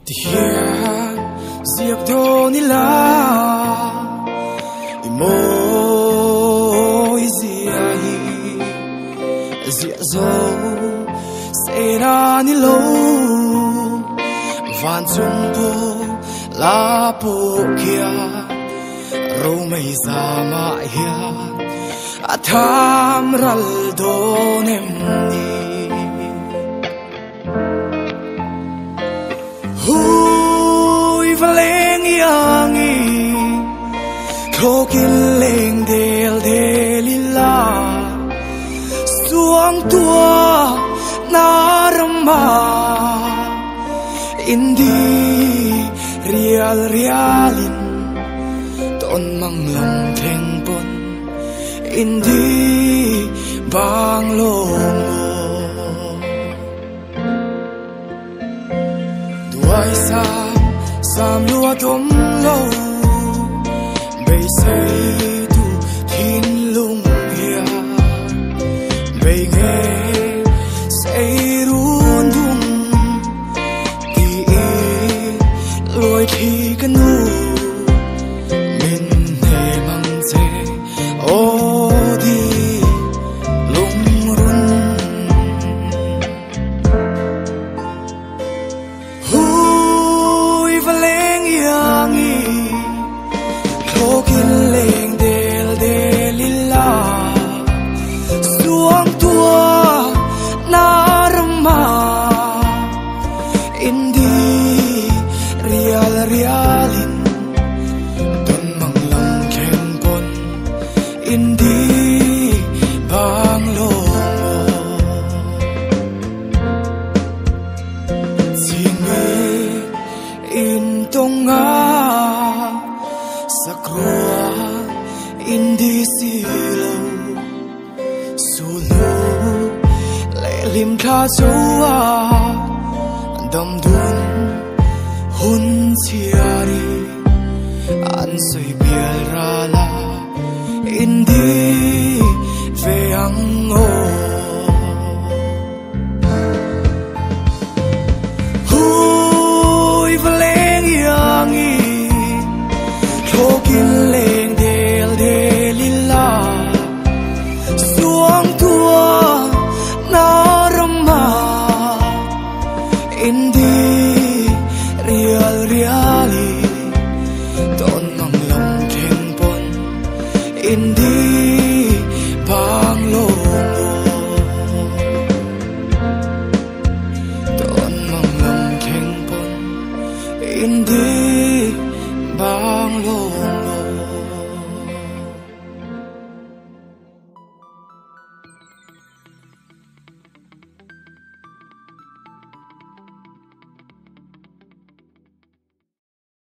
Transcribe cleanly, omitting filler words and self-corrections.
Tiang ziak do nila imo iziahi zia zo sera nilo van chung po la po kia ro mai za ma ya atham ral do nem ni hui valeng yangi thokin leng del delila suang tua narama indi realin ton mang lam theng pon indi bang long duai sam lua tom lo bay say tu thin lung hia bay nghe say run dung ti loi thi kanu min ne mang che o di lung run hui valeng yangi thokin leng del delila suang tua narama indi realin ton mang lam khen pon indi bang lo singme in tonga sakrua indi silo sulu le lim tha chowa dam dun hun chiari an soi bial rala indi ve ango hui valeng yangi thokin leng del delila suang tua narama indi reali ton mang lam khen pon indi bang lo ton mang lam khen pon indi bang lo